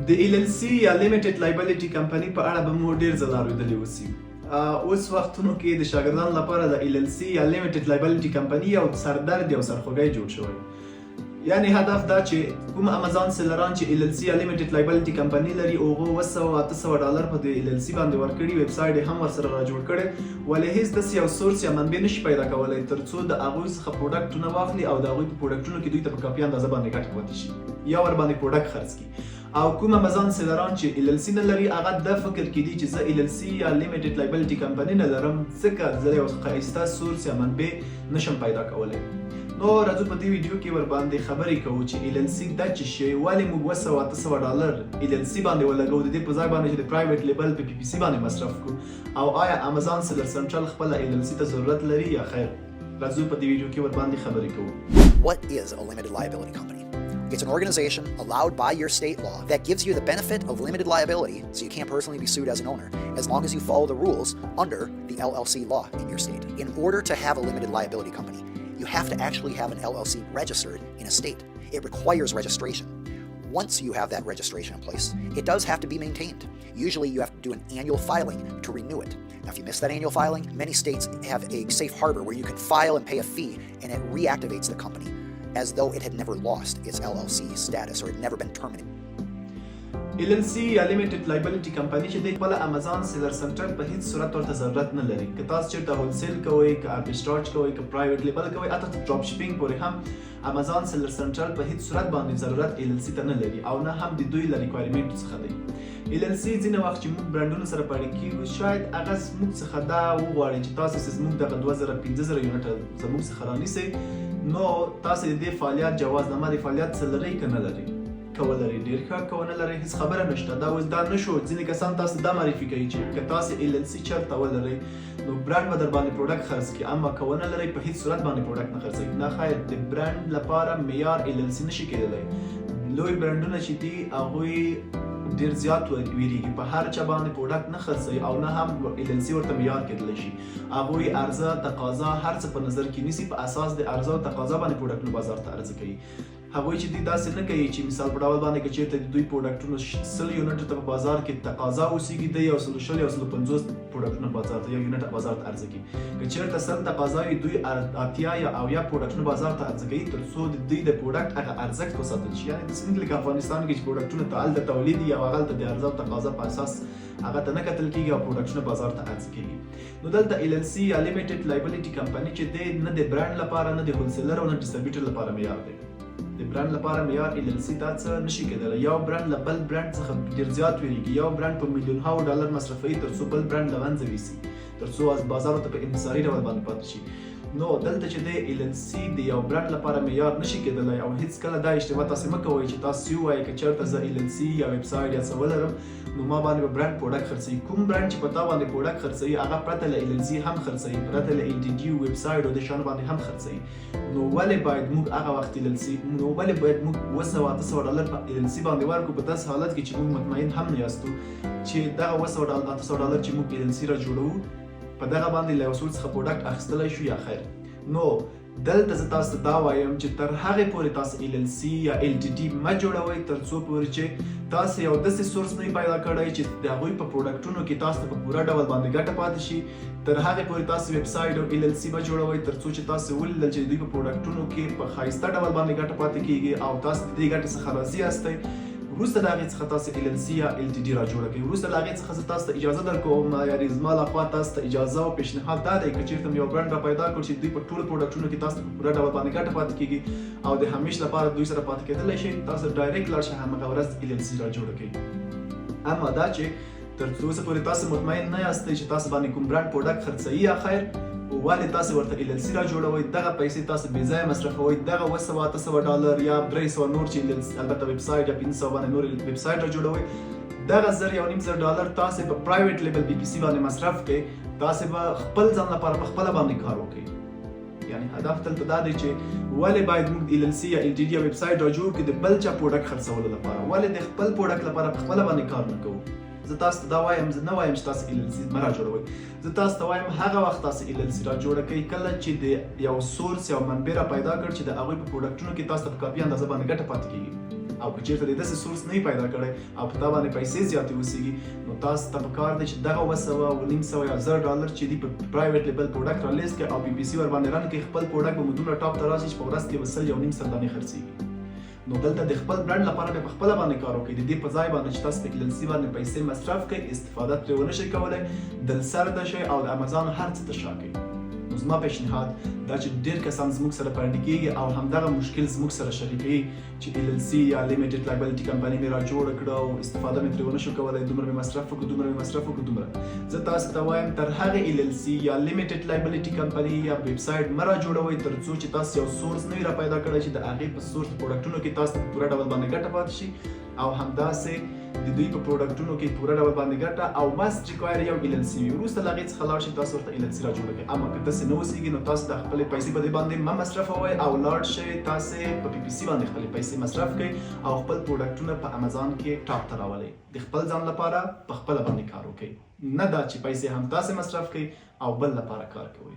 د LLC یا لیمیټډ لایبیلیټي کمپنی په اړه به مو ډیر ځله اورېدلی اوسي. اوس وختونو کې د شاګردانو لپاره د LLC یا لیمیټډ لایبیلیټي کمپنی یو سردرد یا سرخوږی جوړ شوی. یعنی هدف دا چې کوم امازون سیلران چې LLC یا لیمیټډ لایبیلیټي کمپنی لري هغه $800 په د LLC باندې ورکړي، ویب سایټ هم ورسره را جوړ کړي، ولې هیڅ داسې یو سورس یا منبع نشي پیدا کولی ترڅو د هغوی څخه پروډکټونه واخلي او د هغوی په پروډکټونو کې دوی ته په کافي اندازه باندې ګټه پاتې شي یا ور باندې پروډکټ خرڅ کړي. او کوم امازون سیلران چې LLC نه لري هغه د فکر کې دي چې زه LLC یا لیمیټډ لایبیلیټي کمپنی نه لرم ځکه زه یو ښایسته سورس یا منبع نشم پیدا کولی. نو راځو په دې ویډیو کې ور باندې خبرې کوو چې LLC دا څه شی، ولې موږ $800 LLC باندې ولګو د دې په ځای باندې چې د پرایویټ لیبل په PPC باندې مصرف کړو، او آیا امازون سیلر سنټرل خپل LLC ته ضرورت لري یا خیر؟ راځو په دې ویډیو کې ور باندې خبرې کوو. What is a limited liability company? It's an organization allowed by your state law that gives you the benefit of limited liability, so you can't personally be sued as an owner, as long as you follow the rules under the LLC law in your state. In order to have a limited liability company, you have to actually have an LLC registered in a state. It requires registration. Once you have that registration in place, it does have to be maintained. Usually you have to do an annual filing to renew it. Now, if you miss that annual filing, many states have a safe harbor where you can file and pay a fee, and it reactivates the company as though it had never lost its LLC status or it had never been terminated. LLC یا لیمیټډ لایبیلیټي کمپنی چې د خپل امازون سیلر سنټر په هیڅ صورت ورته ضرورت نه لري. که تاسو چیرته هولسیل کوئ، که اربیټراج کوئ، که پرایویټ لیبل کوئ، حتی ډراپ شپینګ پورې هم امازون سیلر سنټرل په هیڅ صورت باندې ضرورت LLC ته نه لري او نه هم د دوی له ریکوایرمنټ څخه دی. LLC ځینې وخت چې موږ برانډونو سره په اړیکه کېږو شاید هغه زموږ څخه دا وغواړي چې تاسو زموږ دغه 2000-5000 یونټه زموږ څخه رانیسئ، نو تاسو د دې فعالیت جوازنامه د فعالیت څه لرئ که نه لرئ. که ولرئ ډېر ښه، که ونه لرئ هېڅ خبره نشته. دا اوس دا نه شو، ځینې کسان تاسو دا معرفي کوي چې که تاسو LLC چېرته ولرئ نو برانډ به در باندې پروډکټ خرڅ کړي، اما که ونه لرئ په هېڅ صورت باندې پروډکټ نه خرڅوي. نه خیر، د برانډ لپاره معیار LLC نشي کېدلی. لوی برانډونه چې دي هغوی ډېر زیات ویریږي، په هر چا باندې پروډکټ نه خرڅوي او نه هم LLC ورته معیار کېدلی شي. هغوی عرضه، تقاضا هر څه په نظر کې نیسي، په اساس د عرضه او تقاضا باندې پروډکټونه بازار ته عرضه کوي. هغوی چې دوی داسې نه کوي چې مثال په ډول باندې که چېرته د دوی پروډکټونو 100 یونټو ته په بازار کې تقاضا اوسېږي، دوی 120 یا 150 پروډکټونه بازار ته، یو یونټ بازار ته عرضه کوي. که چېرته 100 تقاضا وي، دوی 80 یا 90 پروډکټونه بازار ته عرضه کوي ترڅو د دوی د پروډکټ هغه ارزښت وساتل شي. یعنې داسې نه لکه افغانستان کې چې پروډکټونه ته هلته تولید وي او هغلته د عرضه او تقاضا په اساس هغه ته نه کتل کېږي او پروډکټونه بازار ته عرضه کېږي. نو دلته LLC یا لیمیټډ لایبیلیټي کمپني چې دی نه د برانډ لپاره، نه د هولسیلر او نه ډسټریبیوټر لپاره معیار دی. د برانډ لپاره معیار LLC دا څه نشي کېدلی. یو برانډ له بل برانډ څخه ډېر زیات ویریږي. یو برانډ په میلیونهاو ډالر مصرفوي ترڅو بل برانډ له منځه یوسي، ترڅو بازار ته په انحصاري ډول باندې پاتې شي. نو دلته چې دی LLC د یو برانډ لپاره معیار نشي کېدلی او هېڅکله دا اشتباه تاسې مه کوئ چې تاسو ووایئ که چېرته زه LLC یا ویب سایټ یا څه ولرم نو ما باندې به برانډ پروډکټ خرڅوي. کوم برانډ چې په تا باندې پروډکټ خرڅوي هغه پرته له LLC هم خرڅوي، پرته له LTD ویب سایټ او د شیانو باندې هم خرڅوي. نو ولې باید موږ هغه وخت ولې باید موږ $800 په LLC باندې ورکړو په داسې حالت کې چې موږ مطمئن هم نه یاستو چې دغه $800 چې موږ LLC را جوړوو په دغه باندې له یو څوک څخه پروډکټ اخیستلی شو یا خیر. نو دلته زه تاسو ته دا وایم چې تر هغې پورې تاسو LLC یا LTD مه جوړوئ تر څو پورې چې تاسو یو داسې سورس نه پیدا کړی چې د هغوی په پروډکټونو کې تاسو ته په پوره ډول باندې ګټه پاتې شي. تر هغې پورې تاسو ویب سایټ او LLC مه جوړوئ تر څو چې تاسو ولیدل چې دوی په پروډکټونو کې په ښایسته ډول باندې ګټه پاتې کېږي او تاسو د دې ګټې څخه راضي یاستئ. وروسته د هغې څخه تاسو LLC یا LTD را جوړه کړئ. وروسته له هغې څخه زه تاسو ته اجازه درکوم، یعنې زما لخوا تاسو ته اجازه او پیشنهاد دا دی که چېرته مې یو برانډ را پیدا کړ چې دوی په ټولو پروډکټونو کې تاسو ته په پوره ډول باندې ګټه پاتې کېږي او د همیش لپاره دوی سره پاتې کېدلی شئ، تاسو ډایرکټ لاړ شئ همغه ورځ LLC را جوړه کړئ. اما دا چې تر اوسه پورې تاسو مطمئن نه یاستئ چې تاسو باندې کوم برانډ پروډکټ خرڅوي یا خیر، ولې تاسو ورته LLC را جوړوئ، دغه پیسې تاسو بې ځایه مصرفوئ، دغه $800 یا 300 نور چې البته ویب سایټ یا 500 باندې نور ویب سایټ را جوړوئ، دغه $1.5 تاسو په پرایویټ لیبل PPC باندې مصرف کړئ، تاسو به خپل ځان لپاره په خپله باندې کار وکړئ. یعنی هدف دلته دا دی چې ولې باید موږ LLC یا LTD یا ویب سایټ را جوړ کړو د بل چا پروډکټ خرڅولو لپاره، ولې د خپل پروډکټ لپاره په خپله باندې کار نه کوو. زه تاسو ته دا وایم، زه نه وایم چې تاسو LLC مه را جوړوئ، زه تاسو ته وایم هغه وخت تاسو LLC را جوړه کړئ کله چې د یو سورس یا منبع را پیدا کړ چې د هغوی په پروډکټونو کې تاسو ته په کافي اندازه باندې ګټه پاتې کېږي او که چیرته د داسې سورس نه پیدا کړی او په تا باندې پیسې زیاتې وسیږي نو تاسو ته پکار دی چې دغه 200 یا $1000 چې دی په پرایویټ لیبل پروډکټ رالیست کړي او PPC ور باندې رن کړي خپل پروډکټ به مدونه ټاپ ته راشي چې په ورځ کې وسل یو نیم سر باندې خرڅيږي نو دلته د خپل برند لپاره په خپل باندې کار وکړي د دې په ځای باندې چې تاسو په LLC باندې پیسې مصرف کړئ استفاده ترې ونه شئ کولای دل سر د شي او د امازون هر څه ته شاکړئ نو زما پیشنهاد دا چې ډېر کسان زموږ سره پاتې کېږي او همدغه مشکل زموږ سره شریکوي چې LLC یا لیمیټډ لایبیلیټي کمپنۍ مې راجوړه کړه او استفاده مې ترې ونه شو کولی دومره مې مصرف وکړو دومره زه تاسو ته وایم تر هغې LLC یا لیمیټډ لایبیلیټي کمپنۍ یا ویبسایټ مه راجوړوئ تر څو چې تاسو یو سورس نه وي را پیدا کړی چې د هغې په سورس پروډکټونو کې تاسو په پوره ډول باندې ګټه پاتې شي او همداسې د دوی په پروډکټونو کې پوره ډول باندې ګټه او مست ریکوایر یو LLC وي وروسته له هغې څخه لاړ شئ تاسو ورته LLC راجوړه کړئ اما که داسې نه اوسېږي نو تاسو د خپلې پیسې په دې باندې مه مصرفوئ او لاړ شئ تاسې په PPC باندې خپلې پیسې مصرف کړئ او خپل پروډکټونه په امازون کې ټاپ ته راولئ د خپل ځان لپاره په خپله باندې کار وکړئ نه دا چې پیسې هم تاسې مصرف کړئ او بل لپاره کار کوئ